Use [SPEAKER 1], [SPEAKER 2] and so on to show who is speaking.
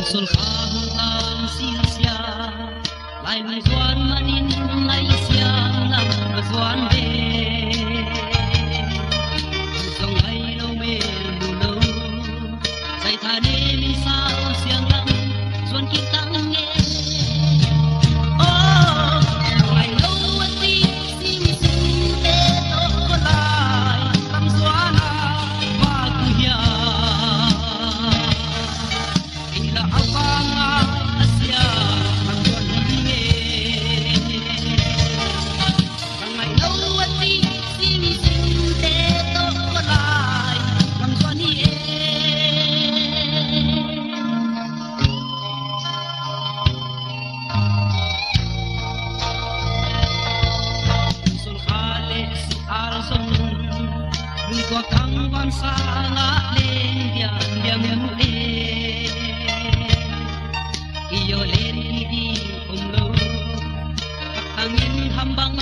[SPEAKER 1] Sul kahutang siya lai mai zuan manin lai siang lam zuan be song ai lo me lu lo sai tha ne mi sao siang lam zuan ki tang nge oh lai lo ati sim sim te to ko lai tam zuan ba ku ya Tua kang bansa nga len diang diang mu e iyo len di umlo angin hambang